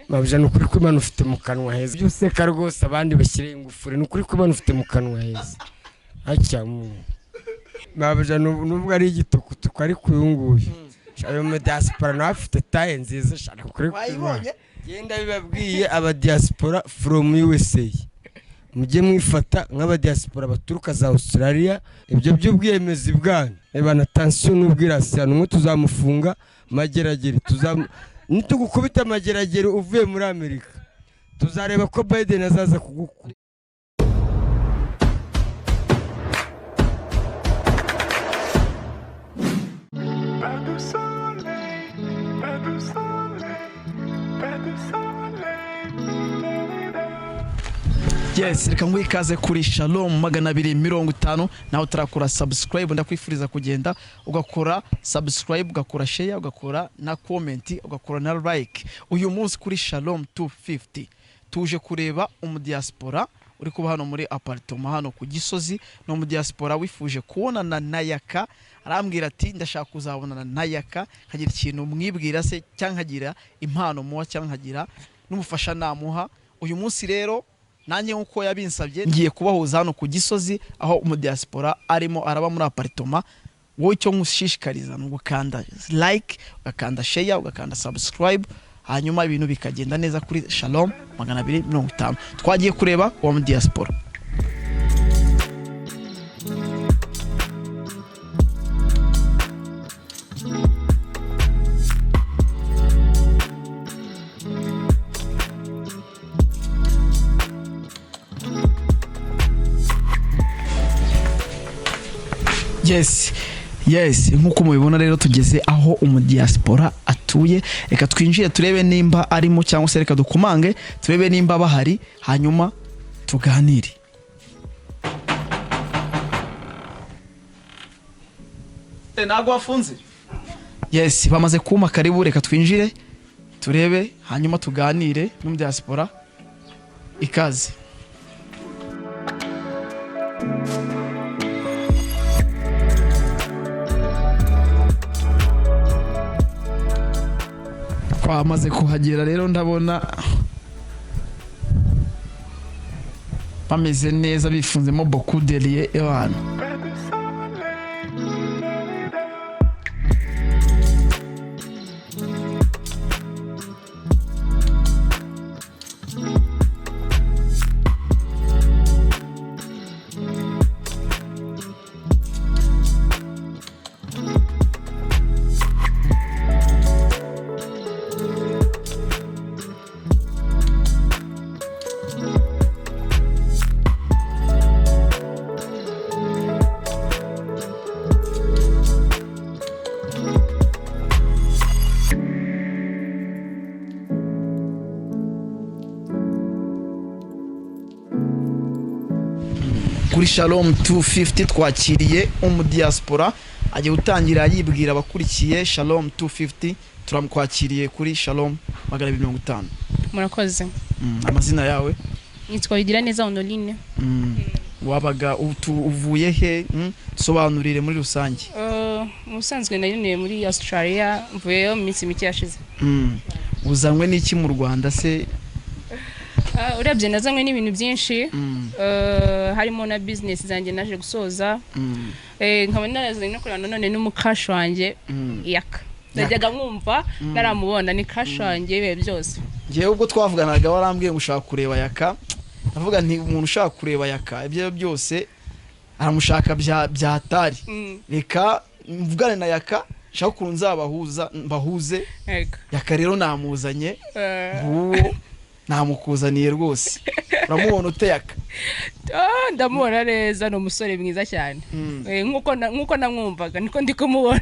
Mabuje nukuri ko Imana ufite mu kanwa heza. Byose ka rwose abandi bashyire ingufuri nukuri ko Imana ufite mu kanwa heza. Acha mu. Mabuje nubwo ari igitukutuku ari kuyunguye. Ayo mudiyasipora nawe afite taye nziza shaka kuri kwibonye. Genda bibabwiye abadiyasipora from USA. Mujye mwifata nk'abadiyasipora baturuka za Australia. Ibyo by'ubwiyemezi bwanyu. Eba na tension n'ubwirasira n'umwe tuzamufunga mageragere nitugukubita amageragere uvuye muri Amerika. Tuzareba ko Biden azaza kugukura. Yes, reka mwikaze kuri Shalom 250 naho turakora subscribe ndakwifuriza kugenda ugakora subscribe ugakora share ugakora na comment ugakora na like. Uyu munsi kuri Shalom 250 tuje kureba umudiyasipora uri kuba hano muri apartment hano ku Gisozi. No mudiyasipora wifuje kubonana na Yaka, arambwira ati ndashaka kuzabonana na Yaka nkagira ikintu mwibwira se cyangwa nkagira impano muwa cyangwa nkagira n'umufasha namuha. Uyu munsi rero nanjye nkuko yabinsabye ngiye kubahuza hano ku Gisozi aho umudiyasipora arimo araba muri apartment. Wowe icyo ngushishikariza no gukanda like, ugakanda share, ugakanda subscribe, hanyuma ibintu bikagenda neza kuri Shalom 250. Twagiye kureba uwo mudiyasipora. Yes, nkuko mubibona rero tugeze aho umudiyasipora atuye. Reka twinjire turebe nimba arimo cyangwa se reka dukumange turebe nimba bahari hanyuma tuganire. Nago wafunze? Yes, bamaze kuma karibu, reka twinjire turebe hanyuma tuganire n'umudiyasipora. Ikaze. Twamaze kuhagera rero ndabona bameze neza bifunzemo beaucoup derrière abantu. Kuri Shalom 250 twakiriye umudiyasipora agiye gutangira yibwira abakurikiye Shalom 250. Turamukwakiriye kuri Shalom 250. Murakoze. Amazina yawe? Yitwa Bigiraneza Onoline. Wabaga uvuye he? Sobanurire muri rusange. Musanzwe nari muri Australia, mvuyeyo mu minsi mike yashize. Uzanywe n'iki mu Rwanda se? Urebye nazanywe n'ibintu byinshi, harimo na business zanjye naje gusoza. Nkaba narazanye no kurana none n'umukashi wanjye Yaka. Najyaga mwumva naramubona ni kashi wanjye ibe byose. Ngiye ubwo twavuganaga warambwiye ngo ushaka kureba Yaka. Navuga nti umuntu ushaka kureba Yaka ibyo byose aramushaka byatari. Reka mvugane na Yaka shaka kunza bahuze. Yaka rero namuzanye. Namukuzaniye rwose. Uramubona ute Yaka? Ndamubona neza, no musore mwiza cyane. Nkuko namwumvaga niko ndi kumubona.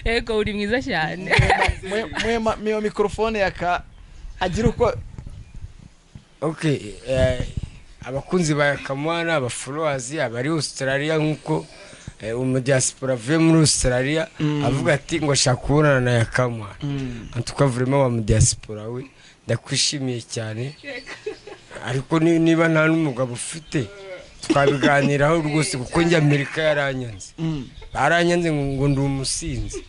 Ego uri mwiza cyane. Mwe microphone Yaka agira uko. Okay, abakunzi ba Yakamwana, abafollowers abari Australia nkuko umudiyasipora avuye muri Australia avuga ati ngo ashaka kubonana na Yakamwana. Tukavuremo wa mudiyasipora we ndakwishimiye cyane. Ariko niba nta n'umugabo ufite twabiganiraho rwose kuko njye Amerika yaranyanze. Baranyanze ngo ndi umusinzi.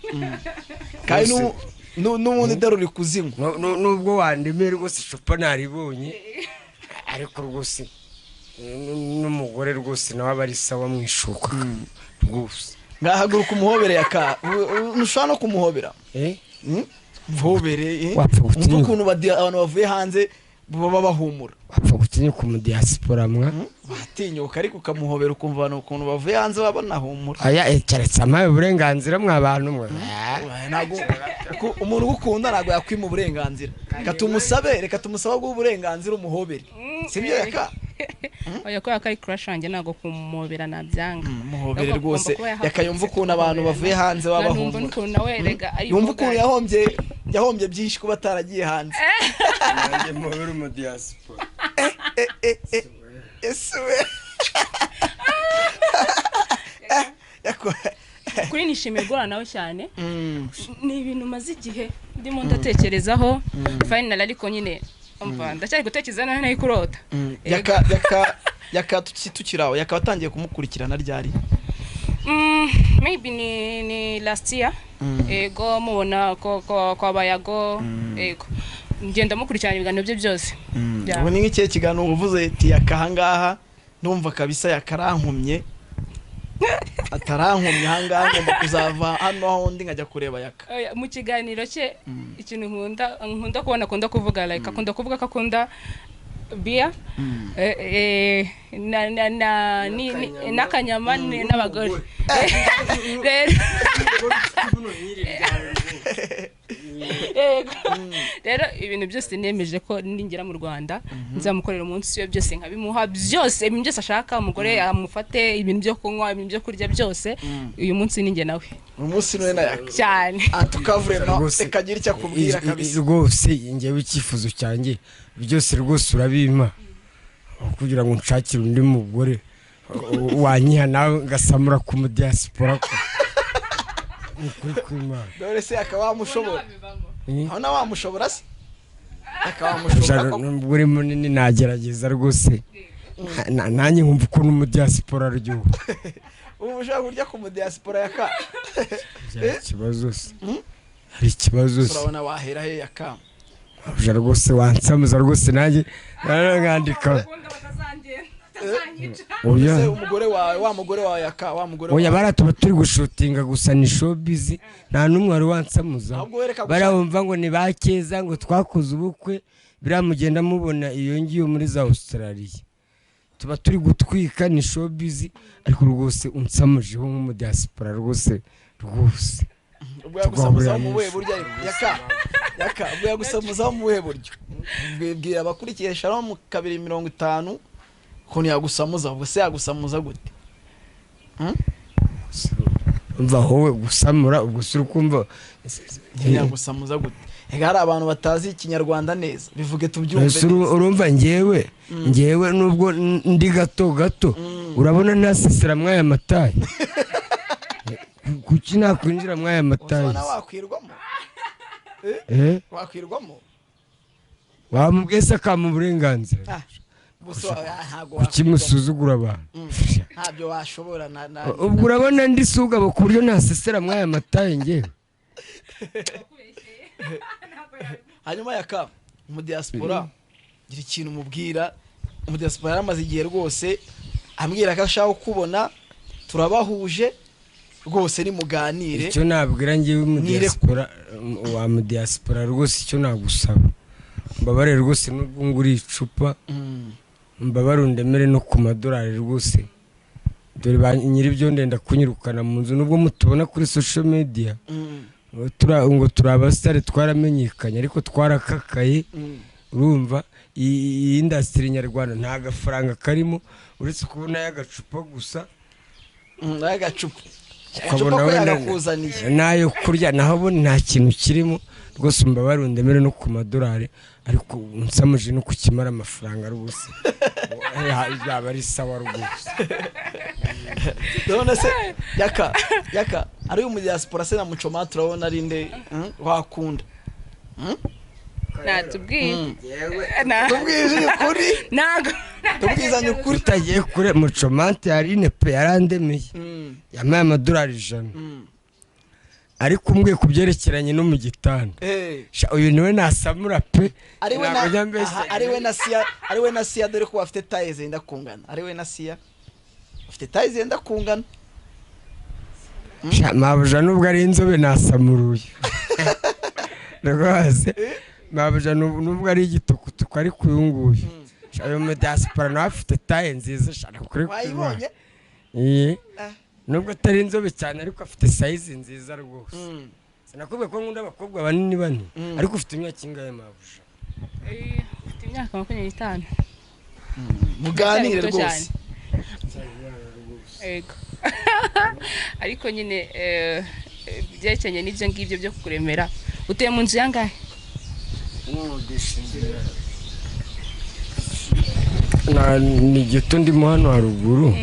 n'ubundi daruri kuzinywa nubwo wandemera rwose icupa naribonye ariko rwose n'umugore rwose nawe aba ari sawa mwishuka rwose ngahaguruka umuhobere Yaka ntushobora no kumuhobera muhobere ukuntu abantu bavuye hanze baba bahumura wapfa gutinya ku mudiyasipora mwa watinyuka ariko ukamuhobera ukumva abantu ukuntu bavuye hanze babona humura aya keretse amaye uburenganzira mwabantu mwe ntago umuntu ugukunda ntago yakwima uburenganzira reka tumusabe bw'uburenganzira umuhobere sibyo Yaka oya ko Yaka crush wanjye ntago kumuhobera nabyanga muhobere rwose yakayumva ukuntu abantu bavuye hanze babahumura yumva ukuntu yahombye byinshi kuba ataragiye hanze nanjye muhobera umudiyasipora esuwe kuri nishimiye guhura nawe cyane ni ibintu maze igihe ndimo ndatekerezaho final ariko nyine ndacyari gutekereza nawe nayo kurota Yaka tukiraho Yaka watangiye kumukurikirana ryari maybe ni last year ego mubona ko kuabayago ego ngenda mukurikirana ibiganiro bye byose ubu ni nk'ikihe kiganiro uvuze ati Yaka ahangaha ndumva kabisa yakarankumye atarankumye ahangaha ngomba kuzava hano aho ndi nkajya kureba Yaka mu kiganiro cye ikintu nkunda kubona akunda kuvuga like akunda kuvuga ko akunda bia n'akanyama n'abagore rero ibintu byose nemeje ko ningera mu Rwanda nzamukorera umunsi we byose nkabimuha byose ibintu byose ashaka umugore amufate ibintu byo kunywa ibintu byo kurya byose uyu munsi ninge nawe umunsi none na Yaka cyane tukavurema ekagira icyo akubwira kabisa rwose ngewe icyifuzo cyanjye byose rwose urabima kugira ngo nshakire undi mugore wanyiha nawe ngasamura ku mudiyasipora ko dore se Yaka wamushobora aho na wamushobora se Yaka wamushobora umugore munini nagerageza rwose nanjye nkumva ukuntu umudiyasipora aryoha ubu ushaka kurya ku mudiyasipora Yaka ikibazo se hari ikibazo se urabona wahera he Yaka uja rwose wansamuza rwose nanjye nkandika oya umugore wawe wa mugore wawe Yaka wa mugore oya baratuba turi gushutinga gusa ni showbiz nta numwe wari wansamuza barabumva ngo ni bakeza ngo twakoze ubukwe biramugenda mubona iyo ngiyo muri za Australia tuba turi gutwika ni showbiz ariko rwose unsamujeho nk'umudiyasipora rwose ubwo yagusamuza mu buhe buryo Yaka ubwo yagusamuza mu buhe buryo bwira abakurikiye Shalom 250 ukuntu yagusamuza ubwo se yagusamuza gute umva wowe gusamura ubwo suri kumva yagusamuza gute hari abantu batazi ikinyarwanda neza bivuge tubyumve urumva ngewe nubwo ndi gato urabona ntasesera mwaya matayi kuki nakwinjira mwaya matayi wakwirwamo wakwirwamo wamubwese akamu burenganzira kuki musuzugura abantu ntabyo washobora ubwo urabona ndi sugabo ku buryo ntasesera mwaya matayi ngewe hanyuma Yaka umudiyasipora gira ikintu mubwira umudiyasipora yaramaze igihe rwose ambwira ko ashaka kubona turabahuje rwose ni muganire icyo nabwira ngewe umudiyasipora wa mudiyasipora rwose icyo nagusaba mbabare rwose nubwo nguri icupa mbabare undemere no ku madolari rwose dore ba nyiri byo ndenda kunyirukana mu nzu nubwo mutubona kuri social media ngo turabasitari twaramenyekanye ariko twarakakaye urumva iyi industry nyarwanda nta gafaranga karimo uretse kubona y'agacupa gusa y'agacupa nayo kurya naho nta kintu kirimo rwose mbabare undemere no ku madolari ariko unsamuje no kukimara amafaranga rwose yaba ari sawa rwose none se Yaka ari umudiyasipora se na mucoma turabona ari nde wakunda natubwiye tubwije ukuri nago tubwizanye ukuri utagiye kure mucomante yari nepe yarandemeye yamaye amadolari 100 ariko umbwiye kubyerekeranye no mu gitanda uyu niwe nasamura pe ari we na siya dore ko bafite taye zenda kungana ari we na siya ufite taye zenda kungana mabuja nubwo ari inzobe nasamuruye rwose mabuja nubwo ari igitukutuku ariko uyu nguyu uyu mudiyasipora nawe afite taye nziza shaka kuri wayibonye nubwo atari inzobe cyane ariko afite sayizi nziza rwose sinakubwiye ko nkunda abakobwa banini bane ariko ufite imyaka ingahe mabuja ufite imyaka 25 muganire rwose ego ariko nyine byerekeranye n'ibyo ngibyo byo kukuremera utuye mu nzu yangahe ni gito ndimo hano haruguru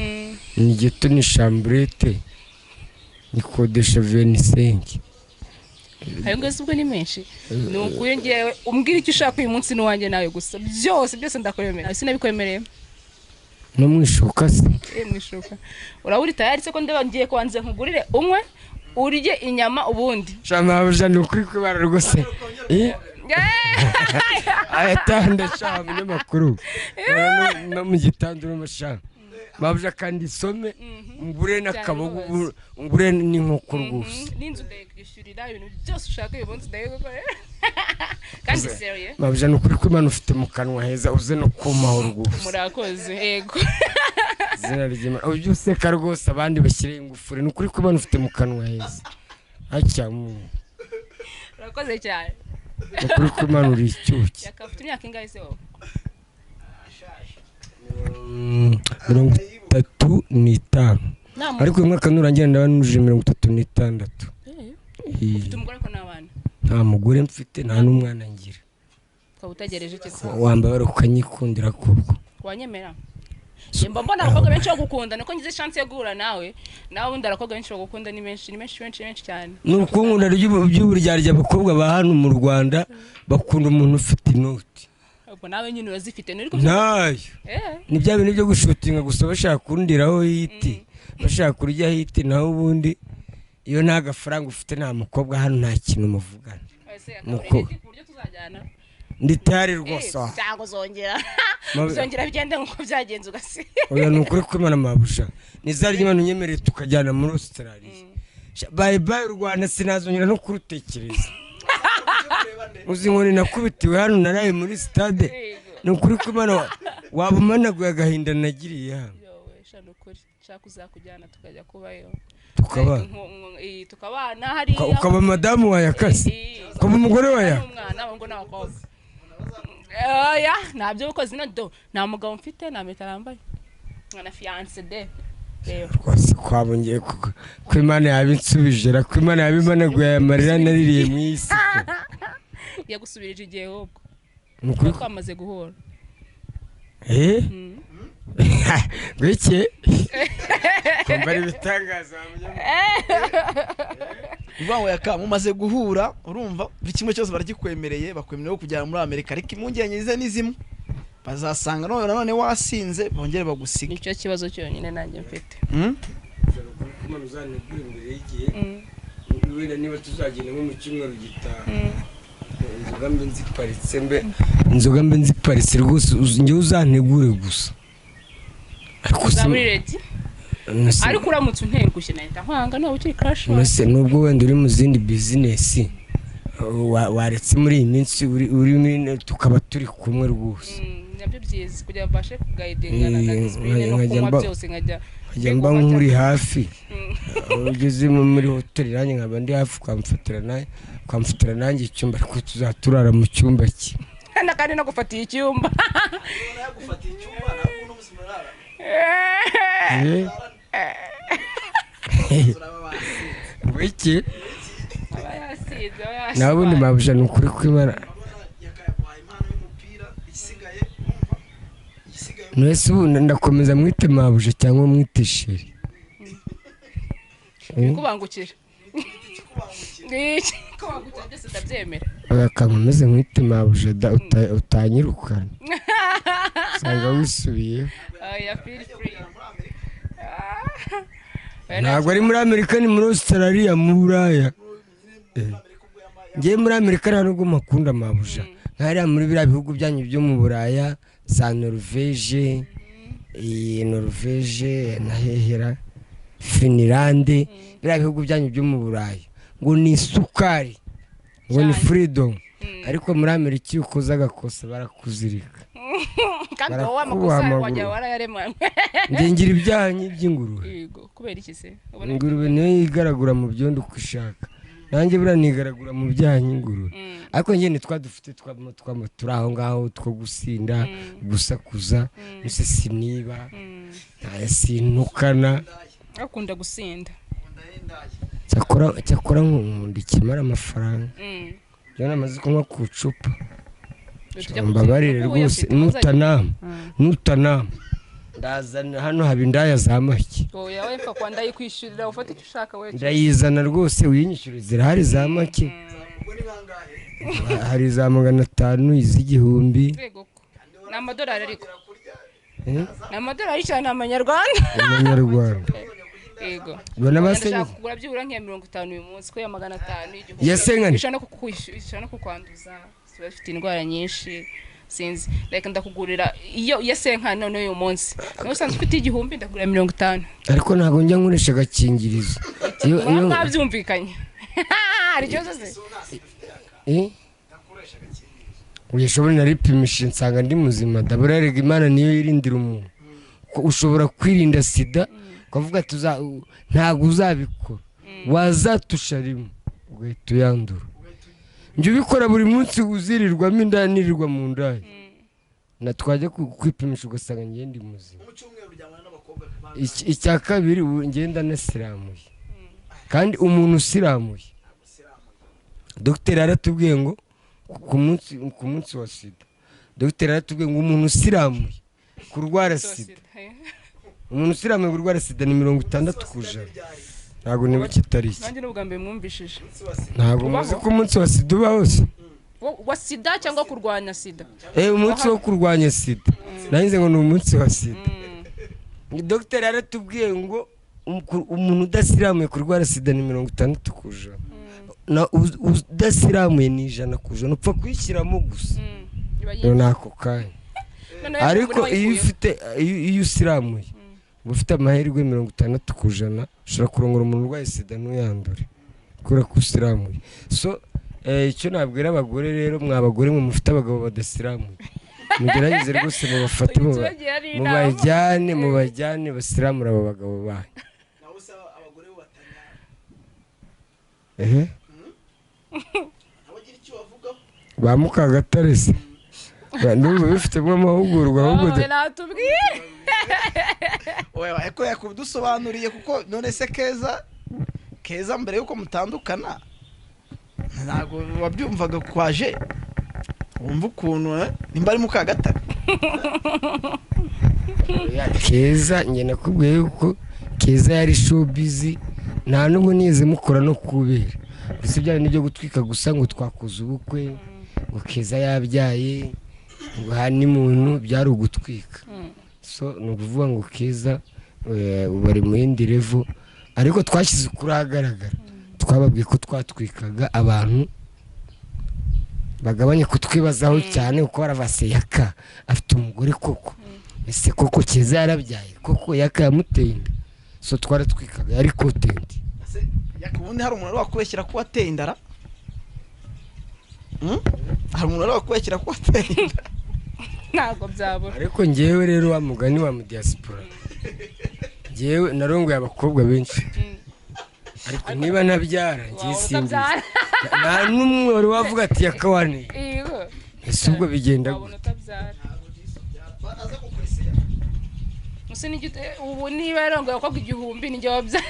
ni gito ni chambrette nikodesha 25 ayo ngeze ubwo ni menshi ni ukuye ngewe umbwira icyo ushaka uyu munsi n'uwanjye nawe gusa byose ndakuremera sinabikwemereye no mwishuka se mwishuka uraburi tayari se ko ndeba ngiye kwanze nkugurire umwe urye inyama ubundi shamabuja ni ukuri kwibara rwose ayatanda shaka umunyamakuru no mu gitanda n'amashaka mabuja kandi isome ngure n'akabogo ngure n'inkoko rwose n'inzu ndayishyurira ibintu byose ushaka uyu munsi ndayigukorera kandi serious mabuja ni ukuri kw'Imana ufite mu kanwa heza uze no kumaho rwose murakoze yego zina ry'Imana uyu useka rwose abandi bashyire ingufuri ni ukuri kw'Imana ufite mu kanwa heza urakoze cyane ukuri kw'Imana uri icyuki Yaka ufite imyaka ingahe se wowe 35 ariko uyu mwaka nurangira ndaba nuje 36 ufite umugore ko n'abana nta mugore mfite nta n'umwana ngira ukaba utegereje iki se wambara ukanyikundira koko wanyemera Yemba mbona abakobwa benshi bagukunda niko ngize chance yo guhura nawe undi abakobwa benshi bagukunda ni benshi cyane nuko nkunda by'uburyarya abakobwa ba hano mu Rwanda bakunda umuntu ufite inoti ubwo nawe nyine urazifite nuri nayo ni bya bintu byo gushutinga gusa bashaka kundiraho hiti bashaka kurya hiti naho ubundi iyo nta gafaranga ufite nta mukobwa hano nta kintu muvugana nuko buryo tuzajyana nditari rwose cyangwa zongera bigende nkuko byagenze ugasi oya nukuri kw'Imana mabuja nizarye Imana unyemereye tukajyana muri Australia bye bye Rwanda sinazongera no kurutekereza uzi nkoni nakubitiwe hano naraye muri stade nukuri kw'Imana wabumanaguye agahinda nagiriye hano shaka uzakujyana tukajya kubayo tukabana hari ukaba madamu wa Yakase ukaba umugore wa Yaka umwana ngo n'abakobwa nabyo uko zino do nta mugabo mfite nta mpeta nambaye na fiance de rwose kwabongeye ko Imana yabinsubije ko Imana yabimanaguye amarira naririye mu isi yagusubirije igihe ahubwo nukuri twamaze guhura gweke kumbari bitangaza Ibango Yaka mumaze guhura urumva buri kimwe cyose baragikwemereye bakwemerera kujyana muri Amerika ariko impungenge ze nizimwe bazasanga none wasinze bongere bagusige nicyo kibazo cyonyine nanjye mfite kuma uzanegura imbere y'igihe wenda niba tuzagenda mu cyumweru gitaha inzoga mbe nziparitse rwose njye uzantegure gusa muri leti ariko uramutse untergushye nahita nkwanga nawe ukiri crash mase nubwo wenda uri mu zindi business waretse muri iyi minsi uri tukaba turi kumwe rwose nabyo byiza kugira bashe kuguidinga na discipline no kuma byose nkajya mba nkuri hafi ugeze muri hotel nanjye nkaba ndi hafi kwamfatira nanjye icyumba ariko tuzaturara mu cyumba cye kandi no gufatiye icyumba yagufatiye icyumba ntabwo n'ubuzima rara wiki nabundi mabuja nukuri kw'Imana Nwese ubu ndakomeza mwite mabuja cyangwa mwite sheri kubangukira kubangukira byose ndabyemera akameze mwite mabuja utanyirukana sanga wisubiye feel free ntabwo ari muri Amerika ni muri Australia mu Buraya ngiye muri Amerika nta nubwo makunda mabuja nkariya muri biriya bihugu byanyu byo mu Buraya za Norvege na hehera Finlande biriya bihugu byanyu byo mu Buraya ngo ni isukari ngo ni freedom ariko muri Amerika iyo ukoze agakosa barakuzirika kandi wowe amakosa wajya warayaremanye ngira ibyanyu by'ingurube yego kubera iki se ingurube niyo yigaragura mu byondo ushaka nanjye bura nigaragura mu byanyu ingurube ariko njye nitwadufite turi aho ngaho two gusinda gusakuza nuse siniba sinukana akunda gusinda cyakora nk'undi kimara amafaranga byo namaze kunywa ku icupa mbabarire rwose nutanama ndazana hano haba indaya za make oya wepfa kwanda yikwishyurira ufata icyo ushaka wewe ndayizana rwose uyinyishyure zirahari za make hari za 500 iz'igihumbi n'amadolari ariko n'amadolari cyane amanyarwanda yego bona basenye kugura byibura nka 50 uyu munsi ko ya 500 y'igihumbi yasengane bishana no kukwanduza bafite indwara nyinshi sinzi like ndakugurira iyo yasenka none uyu munsi no usanzwe ufite igihumbi ndakugura 50 ariko ntago njya nkoresha agakingirizo iyo ntabyumvikanye ari cyo se ndakoresha agakingirizo uyishobora naripimisha nsanga ndi muzima daburarega Imana niyo yirindira umuntu ushobora kwirinda sida ukavuga ntago uzabikora wazatusha rimwe ugahita uyandura njye ubikora buri munsi uzirirwamo inda nirirwa mu ndaya natwajya kwipimisha ugasanga njye ndi muzima icya kabiri ngenda nasiramuye kandi umuntu usiramuye dogiteri aratubwiye ngo ku munsi wa sida dogiteri aratubwiye ngo umuntu usiramuye kurwara sida umuntu usiramuye kurwara sida ni 60%. Ntago niba kitariki nanjye n'ubwambe mwumvishije ntago muzi ko umunsi wa sida uba hose wa sida cyangwa kurwanya sida umunsi wo kurwanya sida nahinze ngo ni umunsi wa sida dogiteri aratubwiye ngo umuntu udasiramuye kurwara sida ni 60%. na udasiramuye ni 100%. upfa kwishyiramo gusa nako kanya ariko iyo usiramuye ufite amahirwe 60%, ushobora kurongora umuntu urwaye sida ntuyandure kubera ko usiramuye. So icyo nabwira abagore rero mwabagore mwe mufite abagabo badasiramuye mugerageze rwose mubafate mubajyane basiramura abo bagabo banyu. nawe usaba abagore batanyana abagira icyo bavugaho bamukagatare n'ubu bifitemo amahugurwa ahubwo natubwire wewe eko yakudusobanuriye kuko none se keza mbere yuko mutandukana ntago wabyumvaga kwaje wumva ukuntu nimba ari mukagatare keza njye nakubwiye yuko keza yari show busy nta nubwo nize mukora no kubera gusa byari nibyo gutwika gusa ngo twakoze ubukwe ngo keza yabyaye ngo hani muntu byari ugutwika. So nukuvuga ngo keza bari mu yindi level ariko twashyize kuri agaragara twababwiye ko twatwikaga abantu bagabanye kutwibazaho cyane uko baravase Yaka afite umugore koko ese koko keza yarabyaye koko Yaka yamuteye inda. So twaratwikaga yari content Yaka ubundi hari umuntu wakubeshyira ko wateye indara hari umuntu wakubeshyira ko wateye inda ntago byabura ariko ngewe rero wa mugani wa mudiyasipora ngewe narongoye abakobwa benshi ariko niba nabyara ngiye simbi nta n'umwe wari wavuga ati Yakamwana ese ubwo bigenda musi n'igite ubu niba yarongoye abakobwa 1000 ninjye wabyara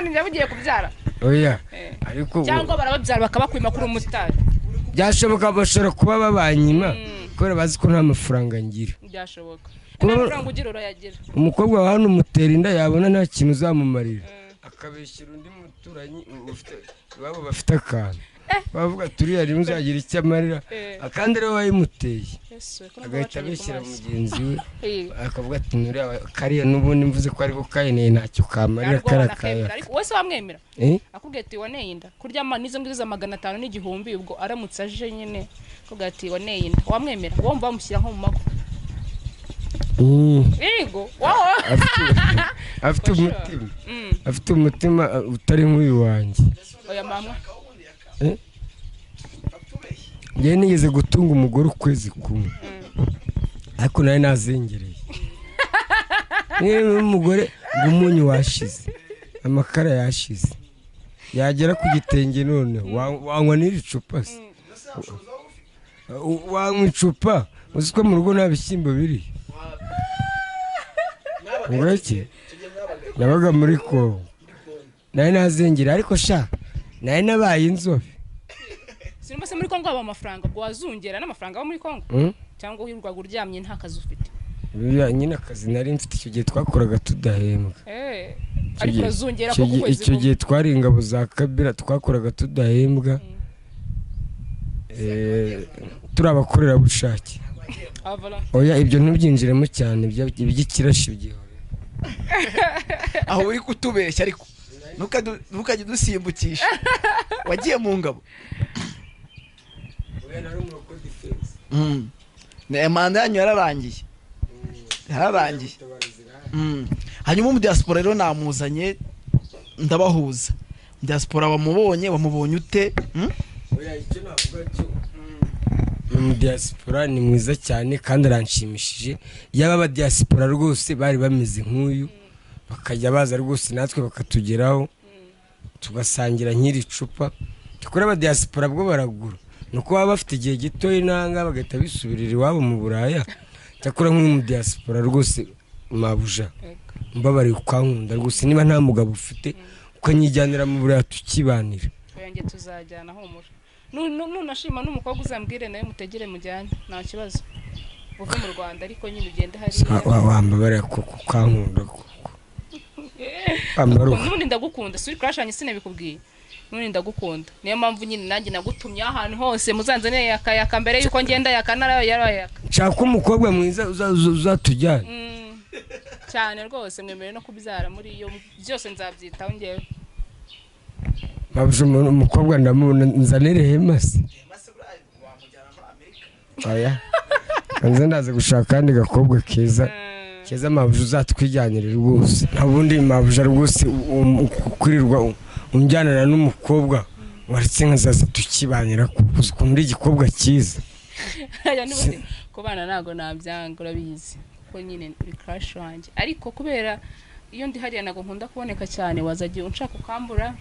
ninjye bugiye kubyara oya ariko cyangwa barababyara bakabakwima kuri umusitari byashoboka bashora kuba babanyima kubera bazi ko nta mafaranga ngira byashoboka n'amafaranga ugira urayagira umukobwa wa hano umutera inda yabona nta kintu uzamumarira akabeshyira undi muturanyi ufite babo bafite akantu bavuga turiya rimwe uzagira icyo amarira akandi rero wayimuteye Yesu agahita abeshyira mugenzi we akavuga ati nuriya kariya n'ubundi mvuze ko ariko kayeneye ntacyo kamarira karakaya ariko wese wamwemera akubwiye ati waneye inda kurya nizo ngizo za 500 n'igihumbi ubwo aramutse aje nyine akubwiye ati waneye inda wamwemera wumva bamushyira nko mu mago Yego afite umutima utari nk'uyu wanjye oya mama njye nigeze gutunga umugore ukwezi kumwe ariko nawe nazengereye niba umugore umunyu washize amakara yashize yagera ku gitenge none wanywa n'iri cupa se wanywa icupa uzi ko mu rugo nta bishyimbo biri ngureke nabaga muri Kongo nawe nazengera ariko sha nawe nabaye inzobe sinumva se muri Kongo aba amafaranga bwo wazungera n'amafaranga aba muri Kongo cyangwa wirwaga uryamye nta kazi ufite nyine akazi nari mfite icyo gihe twakoraga tudahembwa ariko azungera ko kwezi icyo gihe twari ingabo za Kabila twakoraga tudahembwa turi abakorera bushake oya ibyo ntubyinjiremo cyane iby'ikirashi byihore aho uri kutubeshya ariko ntukajye dusimbukisha wagiye mu ngabo oya nari mu code defense manda yanyu yararangiye hanyuma umudiyasipora rero namuzanye ndabahuza umudiyasipora wamubonye ute oya icyo navuga cyo numudiyasipora ni mwiza cyane kandi aranshimishije yaba abadiyasipora rwose bari bameze nk'uyu bakajya baza rwose natwe bakatugeraho tugasangira nk'iri cupa dukora abadiyasipora bwo baragura nuko baba bafite igihe gito inanga bagahita bisubirira iwabo mu Buraya cyakora nk'umudiyasipora rwose mabuja mbabari ukankunda rwose niba nta mugabo ufite ukanyijyanira mu Buraya tukibanira oyange tuzajyana humura nunashima n'umukobwa uzambwire nawe mutegere mujyane nta kibazo uve mu Rwanda ariko nyine ugende hariya wambabara kuko ukankunda nundi ndagukunda suri crashanye sinabikubwiye nundi ndagukunda niyo mpamvu nyine nanjye nagutumye ahantu hose muzanzane Yaka mbere yuko ngenda Yaka Yaka nshaka umukobwa mwiza uzatujyana cyane rwose mwemere no kubyara muri iyo byose nzabyitaho ngewe babuje umukobwa ndamuzanire hemase aya kanze ndaze gushaka kandi gakobwa keza mabuje uzatwijyanire rwose nabundi mabuje rwose ukurirwa unjyanana n'umukobwa waritse nkazaza tukibanira kuko muri igikobwa cyiza aya n'ubundi kubana nago nabyanga urabizi ko nyine uri crush wanjye ariko kubera iyo ndi hariya nago nkunda kuboneka cyane wazagiye unshaka ukambura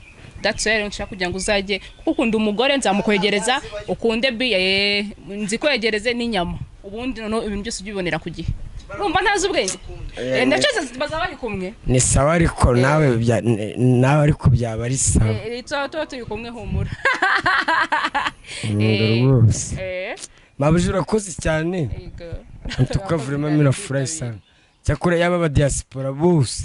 that's why nshaka kugira ngo uzajye ukunda umugore nzamukwegereza ukunde biye nzi kwegereze n'inyama ubundi no ibintu byose byibonera ku gihe urumva ntazi ubwenge ndaceze bazabari kumwe ni sawa ariko nawe ariko byaba ari sawa ito turi kumwe humura rwose mabuje urakoze cyane tukavurema minafurahi sana cyakora yaba abadiyasipora bose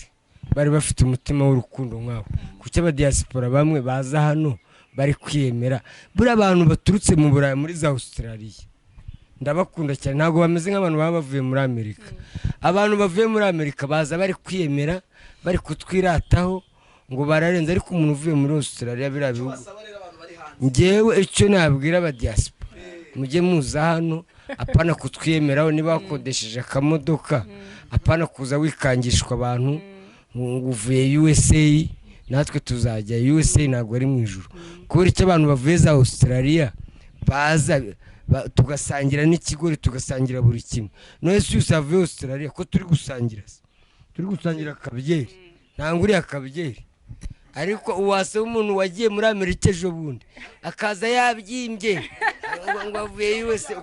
bari bafite umutima w'urukundo nk'abo kuki abadiyasipora bamwe baza hano bari kwiyemera buri abantu baturutse mu Burayi muri za Australia ndabakunda cyane ntabwo bameze nk'abantu baba bavuye muri Amerika abantu bavuye muri Amerika baza bari kwiyemera bari kutwirataho ngo bararenze ariko umuntu uvuye muri Australia biriya bihugu ngewe icyo nabwira abadiyasipora mujye muza hano apana kutwiyemeraho niba wakodesheje akamodoka apana kuza wikangishwa abantu uvuye USA natwe tuzajya USA ntabwo ari mu ijuru kubera icyo abantu bavuye za Australia baza tugasangira n'ikigori tugasangira buri kimwe none si usavuye Australia ko turi gusangira akabyeri ntanguriye akabyeri ariko uwase umuntu wagiye muri Amerika ejo bundi akaza yabyimbye ngo avuye USA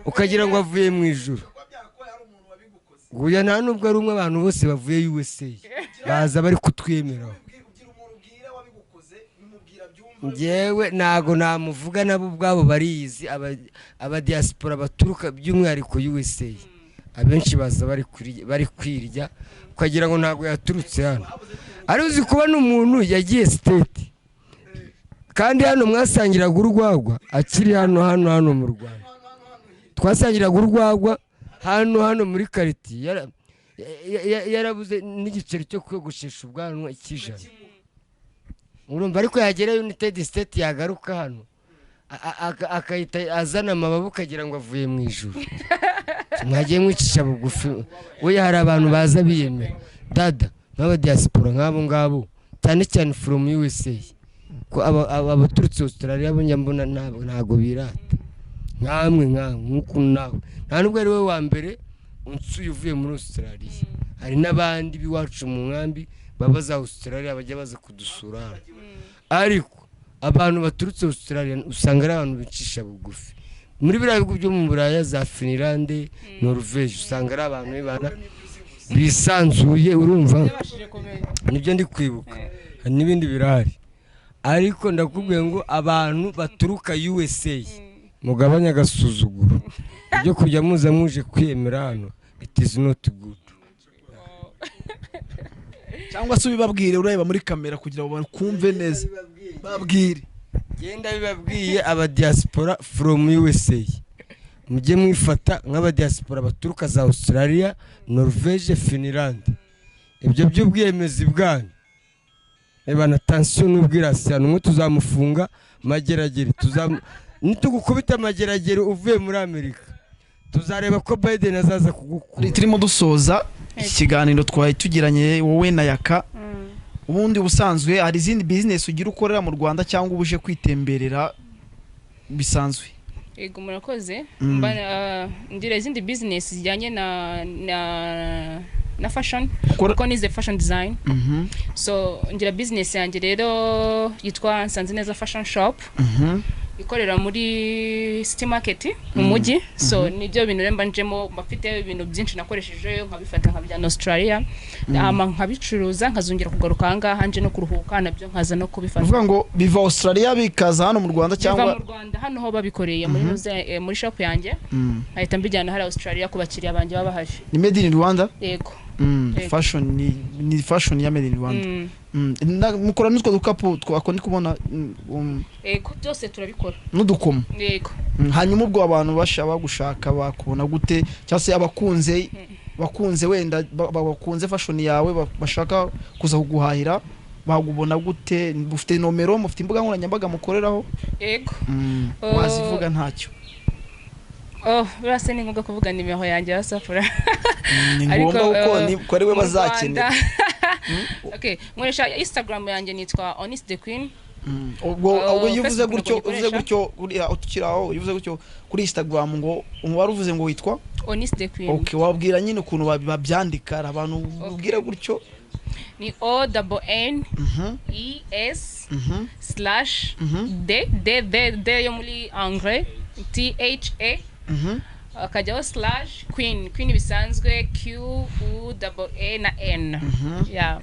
ukagira ngo avuye mu ijuru guya nta nubwo ari umwe abantu bose bavuye USA baza bari kutwemeraho ngewe ntago namuvuga nabo ubwabo bariyizi abadiyasipora baturuka by'umwihariko USA abenshi baza bari kwirya ukagira ngo ntago yaturutse hano ari uzi kuba n'umuntu yagiye state kandi hano mwasangiraga urwagwa akiri hano mu Rwanda twasangiraga urwagwa hano muri kariti yarabuze n'igiceri cyo kwiyogoshesha ubwanwa ikijana urumva ariko yagera United State yagaruka hano akahita azana amababu kagira ngo avuye mu ijuru mwagiye mwicisha bugufi we hari abantu baza biyemera dada n'abadiyasipora nk'abo ngabo cyane from USA ko abaturutse Australia abanyambona ntago birata nkamwe nk'uko nawe nta nubwo ari we wa mbere unsuye uvuye muri Australia hari n'abandi biwacu mu nkambi babaza Australia bajya baza kudusura ariko abantu baturutse Australia usanga ari abantu bicisha bugufi muri biriya bihugu byo mu Buraya za Finland Norvege usanga ari abantu bisanzuye urumva nibyo ndi kwibuka n'ibindi birahari ariko ndakubwiye ngo abantu baturuka USA mugabanya gasuzuguro ibyo kujya muza muje kwiyemera hano it is not good cyangwa se ubibabwire ureba muri kamera kugira ngo bakumve neza babwire genda bibabwiye abadiyasipora from USA mujye mwifata nk'abadiyasipora baturuka za Australia Norvege Finland ibyo by'ubwiyemezi bwanyu ebana tension n'ubwirasi n'umwe tuzamufunga mageragere nitugukubita mageragere uvuye muri Amerika tuzareba ko Biden azaza kugukura turimo dusoza ikiganiro twaye tugiranye wowe na Yaka ubundi ubusanzwe hari izindi business ugira ukorera mu Rwanda cyangwa ubuje kwitemberera bisanzwe yego murakoze ndire izindi business zijyanye na fashion kuko nize fashion design so ngira business yanjye rero yitwa Nsanzineza fashion shop ikorera muri city market mu mujyi so nibyo bintu remba njemo bafite ibintu byinshi nakoresheje nkabifata nkabijyana Australia nkabicuruza nkazongera kugaruka hanga hanje no kuruhuka nabyo nkaza no kubifata uvuga ngo biva Australia bikaza hano mu Rwanda cyangwa biva mu Rwanda hano ho babikoreye muri shop yanjye ahita mbijyana hari Australia ku bakiriya banje babahaje ni made in Rwanda yego fashion ni fashion ya made in Rwanda mukora nutwo dukapu twakoni kubona yego byose turabikora n'udukoma yego hanyuma ubwo abantu bashaba gushaka bakubona gute cyase abakunze wenda bakunze fashion yawe bashaka kuza kuguhahira bagubona gute bufite nomero mufite imbuga nkoranyambaga mukoreraho yego wazivuga ntacyo birase ni ngombwa kuvuga nimero yanjye ya safura ni ngombwa uko ni ko ari we bazakenera okay nkoresha Instagram yanjye nitwa Honest the Queen ubwo yuvuze gutyo utukiraho yuvuze gutyo kuri Instagram ngo wari uvuze ngo witwa Honest the Queen okay wabwira nyine ukuntu babyandika abantu ubwira gutyo ni ONES/D yo muri anglais THA akajyaho /queen bisanzwe QUAA na N yeah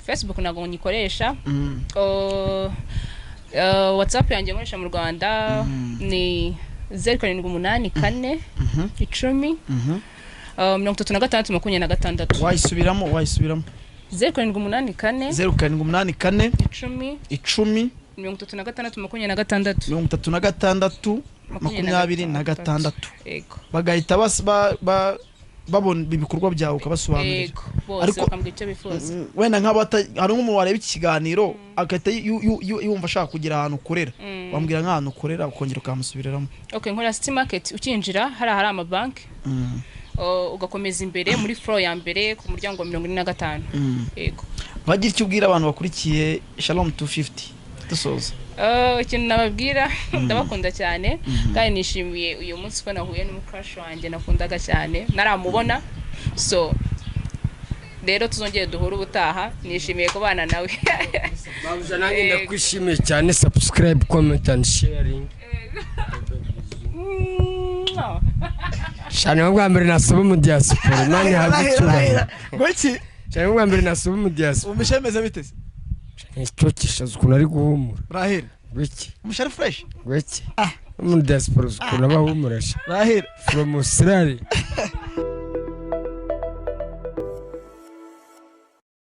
Facebook nago nyikoresha WhatsApp yanjye nkoresha mu Rwanda ni 0784 10 36 wayisubiramo 0784 10 36 26 bagahita babona ibikorwa byawe ukabasobanurira ariko bakambwira icyo bifuza wenda nk'abata hari nk'umuntu wareba ikiganiro agahita yumva ashaka kugira ahantu ukorera bambwira nk'ahantu ukorera ukongera ukamusubiramo okay nkora city market ukinjira hari amabanki ugakomeza imbere muri floor ya mbere ku muryango wa 45 yego bagira icyo ubwira abantu bakurikiye Shalom 250 dusoza ikintu nababwira ndabakunda cyane kandi nishimiye uyu munsi ko nahuye n'umucrush wanjye nakundaga cyane naramubona so rero tuzongeye duhura ubutaha nishimiye kubana nawe babuja nanjye ndakwishimiye cyane subscribe comment and sharing cyane bwa mbere nasoma mudiyasipora nani habicyubahiro gwiki cyane bwa mbere nasoma mudiyasipora umishemeze biteze icyo kishaza ukuntu ari guhumura Rahera gwiki umushari fresh gwiki mudiyasipora ukuntu abahumura Rahera from Australia